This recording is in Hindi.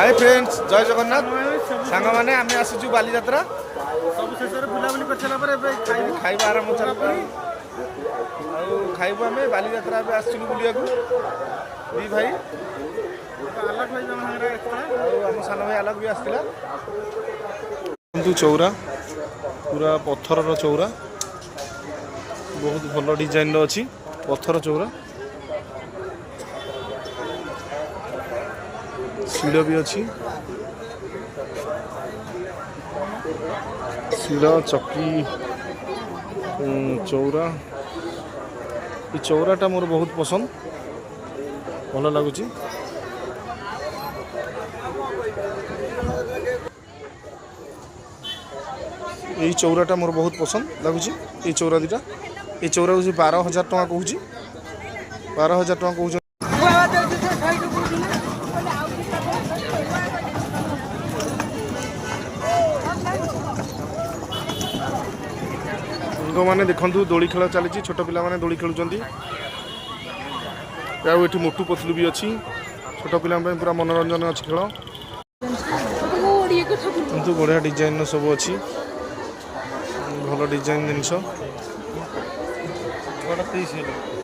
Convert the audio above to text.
हाय फ्रेंड्स जय जगन्नाथ सांग मैंने आम आसीचु बालीजात्रा सब शेष बुलाबुली कर खाइबा आरंभ चल खाइबू आम बालीजात्रा आसलु बुलिया दी भाई आम सान भाई आलोक भी आसला चौरा पूरा पत्थर चौरा बहुत भल डिजाइन अच्छी पत्थर चौरा शिड़ भी अच्छी शिड़ चक्की चौरा ये चौराटा मोर बहुत पसंद भल लगुच यही चौराटा मोर बहुत पसंद लगुच ये चौरा दीटा ये चौरा हूँ 12,000 टका कहूँ 12,000 टका कहूँ मैंने देखु दोली खेल चली छोट पिला माने दोली खेलुंट ये मोटू पतलू भी अच्छी छोट पिला पूरा मनोरंजन अच्छी खेल किंतु बढ़िया डिजाइन सब अच्छी भल डिजाइन जिनस